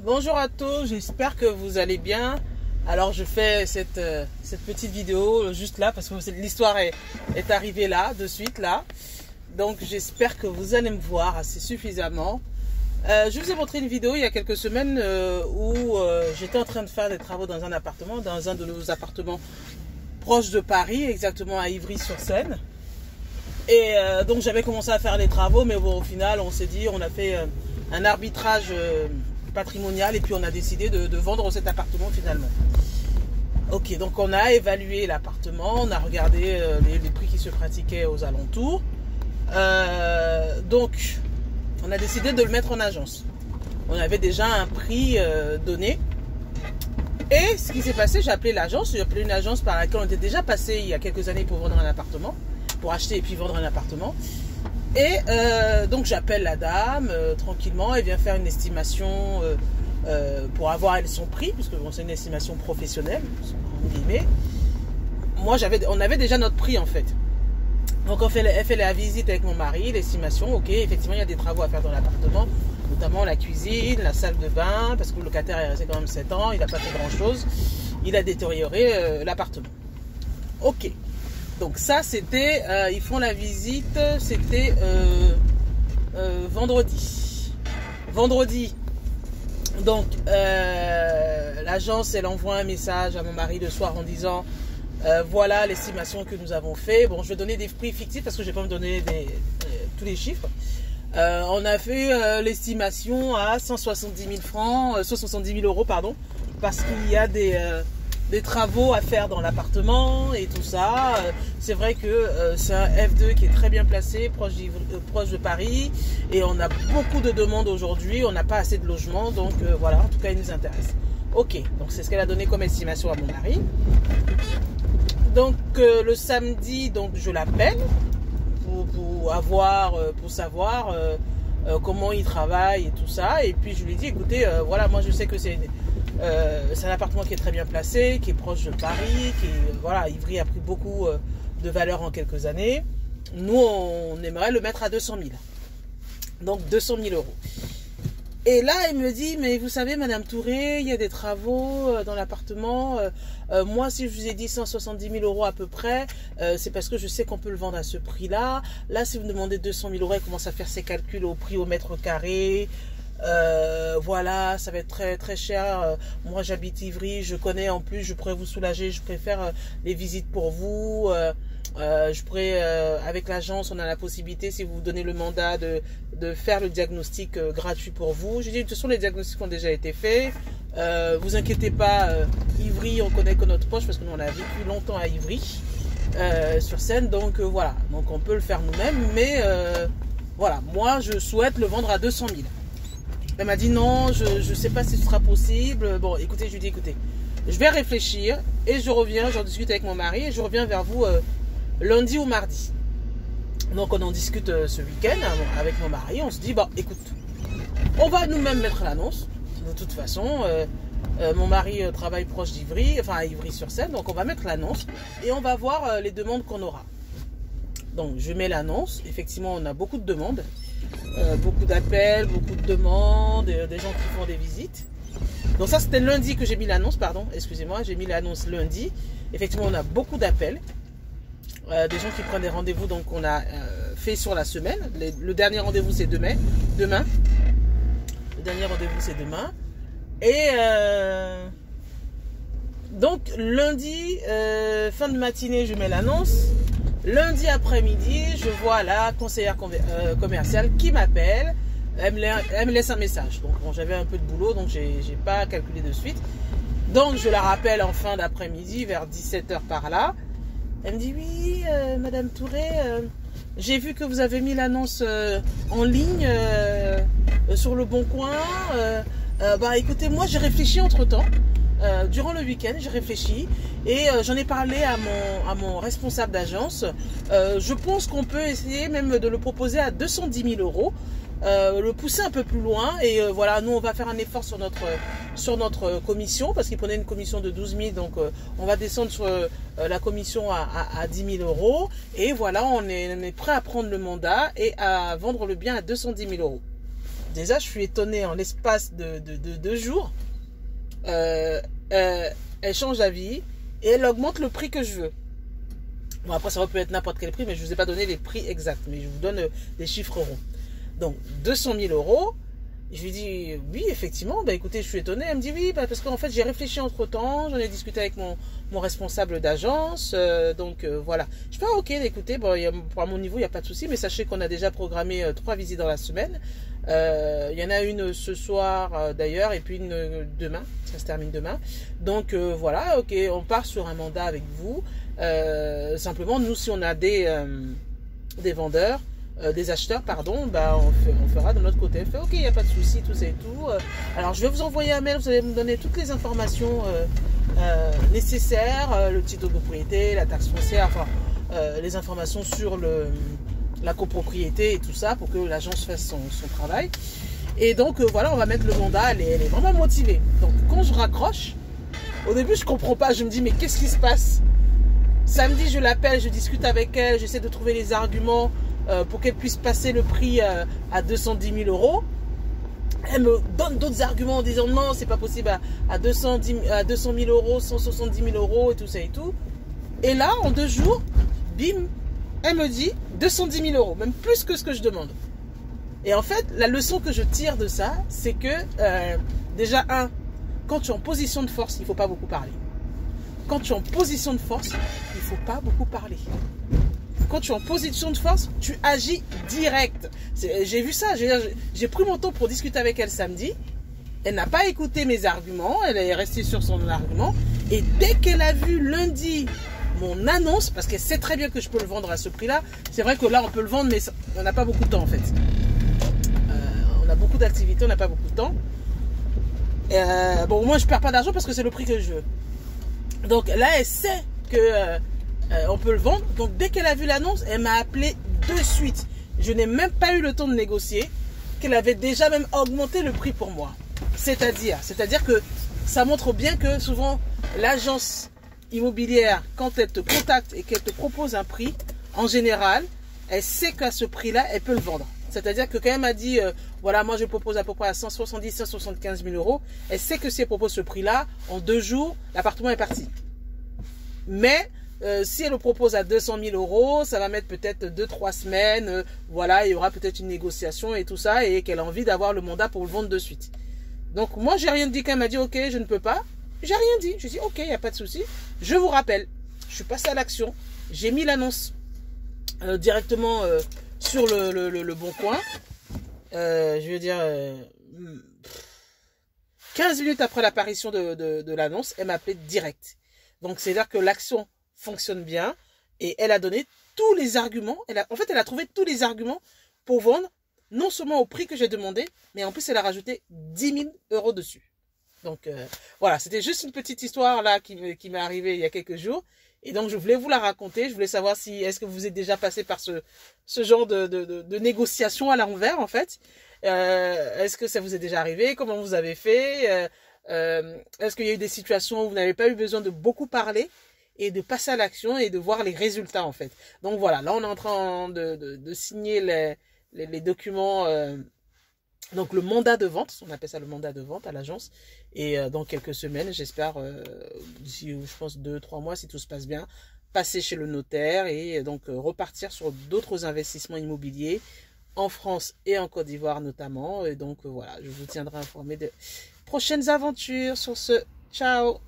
Bonjour à tous, j'espère que vous allez bien. Alors je fais cette petite vidéo juste là parce que l'histoire est arrivée là, de suite là. Donc j'espère que vous allez me voir assez suffisamment. Je vous ai montré une vidéo il y a quelques semaines où j'étais en train de faire des travaux dans un appartement, dans un de nos appartements proches de Paris, exactement à Ivry-sur-Seine. Et donc j'avais commencé à faire les travaux, mais bon, au final on s'est dit, on a fait un arbitrage patrimonial et puis on a décidé de vendre cet appartement finalement. Ok, donc on a évalué l'appartement, on a regardé les prix qui se pratiquaient aux alentours. Donc on a décidé de le mettre en agence. On avait déjà un prix donné. Et ce qui s'est passé, j'ai appelé l'agence, j'ai appelé une agence par laquelle on était déjà passé il y a quelques années pour vendre un appartement, pour acheter et puis vendre un appartement. Et donc j'appelle la dame tranquillement, elle vient faire une estimation pour avoir elle son prix, puisque bon, c'est une estimation professionnelle, en guillemets. Moi on avait déjà notre prix en fait. Donc elle fait la visite avec mon mari, l'estimation, ok, effectivement il y a des travaux à faire dans l'appartement, notamment la cuisine, la salle de bain, parce que le locataire est resté quand même 7 ans, il n'a pas fait grand chose, il a détérioré l'appartement. Ok. Donc ça c'était, ils font la visite, c'était vendredi. Vendredi, donc l'agence elle envoie un message à mon mari le soir en disant voilà l'estimation que nous avons fait. Bon, je vais donner des prix fictifs parce que je vais pas me donner tous les chiffres. On a fait l'estimation à 170 000 francs, 170 000 euros pardon, parce qu'il y a des travaux à faire dans l'appartement et tout ça. C'est vrai que c'est un F2 qui est très bien placé, proche de Paris, et on a beaucoup de demandes aujourd'hui, on n'a pas assez de logements, donc voilà, en tout cas il nous intéresse. Ok, donc c'est ce qu'elle a donné comme estimation à mon mari. Donc le samedi, donc je l'appelle pour savoir comment il travaille et tout ça, et puis je lui dis écoutez, voilà, moi je sais que c'est un appartement qui est très bien placé, qui est proche de Paris, voilà, Ivry a pris beaucoup de valeur en quelques années. Nous, on aimerait le mettre à 200 000. Donc 200 000 euros. Et là, elle me dit, mais vous savez, Madame Touré, il y a des travaux dans l'appartement. Moi, si je vous ai dit 170 000 euros à peu près, c'est parce que je sais qu'on peut le vendre à ce prix-là. Là, si vous me demandez 200 000 euros, elle commence à faire ses calculs au prix au mètre carré. Voilà, ça va être très très cher. Moi j'habite Ivry, je connais, en plus je pourrais vous soulager, je préfère les visites pour vous. Je pourrais, avec l'agence, on a la possibilité, si vous vous donnez le mandat, de faire le diagnostic gratuit pour vous. Je dis, de toute façon les diagnostics ont déjà été faits. Vous inquiétez pas, Ivry, on connaît que notre poche parce que nous on a vécu longtemps à Ivry sur Seine, donc voilà, donc on peut le faire nous-mêmes, mais voilà, moi je souhaite le vendre à 200 000. Elle m'a dit non, je ne sais pas si ce sera possible. Bon, écoutez, je lui dis écoutez, je vais réfléchir et je reviens, j'en discute avec mon mari et je reviens vers vous lundi ou mardi. Donc on en discute ce week-end avec mon mari, on se dit bon, écoute, on va nous-mêmes mettre l'annonce. De toute façon, mon mari travaille proche d'Ivry, enfin à Ivry-sur-Seine, donc on va mettre l'annonce et on va voir les demandes qu'on aura. Donc je mets l'annonce, effectivement on a beaucoup de demandes. Beaucoup d'appels, beaucoup de demandes, des gens qui font des visites. Donc ça c'était lundi que j'ai mis l'annonce, pardon, excusez-moi, j'ai mis l'annonce lundi. Effectivement on a beaucoup d'appels, des gens qui prennent des rendez-vous, donc on a fait sur la semaine. Le dernier rendez-vous c'est demain. Le dernier rendez-vous c'est demain. Et donc lundi, fin de matinée je mets l'annonce. Lundi après-midi, je vois la conseillère commerciale qui m'appelle. Elle me laisse un message. Donc bon, j'avais un peu de boulot, donc j'ai pas calculé de suite. Donc je la rappelle en fin d'après-midi, vers 17 h par là. Elle me dit oui, Madame Touré, j'ai vu que vous avez mis l'annonce en ligne sur le Bon Coin. Bah écoutez, moi j'ai réfléchi entre-temps. Durant le week-end, j'ai réfléchi et j'en ai parlé à mon responsable d'agence. Je pense qu'on peut essayer même de le proposer à 210 000 euros, le pousser un peu plus loin et voilà, nous on va faire un effort sur notre commission parce qu'il prenait une commission de 12 000, donc on va descendre sur la commission à 10 000 euros et voilà, on est prêt à prendre le mandat et à vendre le bien à 210 000 euros. Déjà, je suis étonnée en l'espace de 2 jours. Elle change d'avis et elle augmente le prix que je veux. Bon, après, ça peut être n'importe quel prix, mais je ne vous ai pas donné les prix exacts, mais je vous donne des chiffres ronds. Donc, 200 000 euros. Je lui dis, oui, effectivement, bah, écoutez, je suis étonnée. Elle me dit, oui, bah, parce qu'en fait, j'ai réfléchi entre-temps, j'en ai discuté avec mon responsable d'agence, voilà. Je fais, ok, écoutez, bon, à mon niveau, il n'y a pas de souci, mais sachez qu'on a déjà programmé 3 visites dans la semaine. Il y en a une ce soir, d'ailleurs, et puis une demain, ça se termine demain. Donc, voilà, ok, on part sur un mandat avec vous. Simplement, nous, si on a des vendeurs, des acheteurs, pardon, bah on fera de notre côté. Elle fait, ok, il n'y a pas de souci, tout ça et tout. Alors, je vais vous envoyer un mail, vous allez me donner toutes les informations nécessaires, le titre de propriété, la taxe foncière, enfin, les informations sur la copropriété et tout ça, pour que l'agence fasse son travail. Et donc, voilà, on va mettre le mandat, elle est vraiment motivée. Donc, quand je raccroche, au début, je comprends pas, je me dis, mais qu'est-ce qui se passe? Samedi, je l'appelle, je discute avec elle, j'essaie de trouver les arguments pour qu'elle puisse passer le prix à 210 000 euros. Elle me donne d'autres arguments en disant non, c'est pas possible à 200 000 euros, 170 000 euros et tout ça et tout. Et là, en 2 jours, bim, elle me dit 210 000 euros, même plus que ce que je demande. Et en fait, la leçon que je tire de ça, c'est que déjà, quand tu es en position de force, il ne faut pas beaucoup parler. Quand tu es en position de force, il ne faut pas beaucoup parler. Quand tu es en position de force, tu agis direct. J'ai vu ça, j'ai pris mon temps pour discuter avec elle samedi. Elle n'a pas écouté mes arguments, elle est restée sur son argument. Et dès qu'elle a vu lundi mon annonce, parce qu'elle sait très bien que je peux le vendre à ce prix-là, c'est vrai que là on peut le vendre, mais on n'a pas beaucoup de temps en fait. On a beaucoup d'activités, on n'a pas beaucoup de temps. Bon, moi je ne perds pas d'argent parce que c'est le prix que je veux. Donc là, elle sait que on peut le vendre. Donc dès qu'elle a vu l'annonce, elle m'a appelé de suite. Je n'ai même pas eu le temps de négocier, qu'elle avait déjà même augmenté le prix pour moi. C'est-à-dire que ça montre bien que souvent l'agence immobilière, quand elle te contacte et qu'elle te propose un prix, en général, elle sait qu'à ce prix-là, elle peut le vendre. C'est-à-dire que quand elle m'a dit, voilà, moi je propose à peu près à 170 000, 175 000 euros, elle sait que si elle propose ce prix-là, en 2 jours, l'appartement est parti. Mais si elle le propose à 200 000 euros, ça va mettre peut-être 2-3 semaines, voilà, il y aura peut-être une négociation et tout ça, et qu'elle a envie d'avoir le mandat pour le vendre de suite. Donc moi, j'ai rien dit quand elle m'a dit, ok, je ne peux pas. J'ai rien dit. Je dis, ok, il n'y a pas de souci. Je vous rappelle, je suis passé à l'action. J'ai mis l'annonce directement sur le bon coin. Je veux dire, 15 minutes après l'apparition de l'annonce, elle m'a appelé direct. Donc, c'est-à-dire que l'action fonctionne bien et elle a donné tous les arguments. En fait, elle a trouvé tous les arguments pour vendre, non seulement au prix que j'ai demandé, mais en plus, elle a rajouté 10 000 euros dessus. Donc, voilà, c'était juste une petite histoire là qui m'est arrivée il y a quelques jours. Et donc, je voulais vous la raconter. Je voulais savoir si, est-ce que vous êtes déjà passé par ce genre de négociation à l'envers, en fait. Est-ce que ça vous est déjà arrivé? Comment vous avez fait? Est-ce qu'il y a eu des situations où vous n'avez pas eu besoin de beaucoup parler et de passer à l'action et de voir les résultats, en fait? Donc, voilà, là, on est en train de signer les documents, donc le mandat de vente, on appelle ça le mandat de vente à l'agence, et dans quelques semaines, j'espère, d'ici, je pense 2-3 mois, si tout se passe bien, passer chez le notaire et donc repartir sur d'autres investissements immobiliers en France et en Côte d'Ivoire notamment. Et donc voilà, je vous tiendrai informé de prochaines aventures. Sur ce, ciao!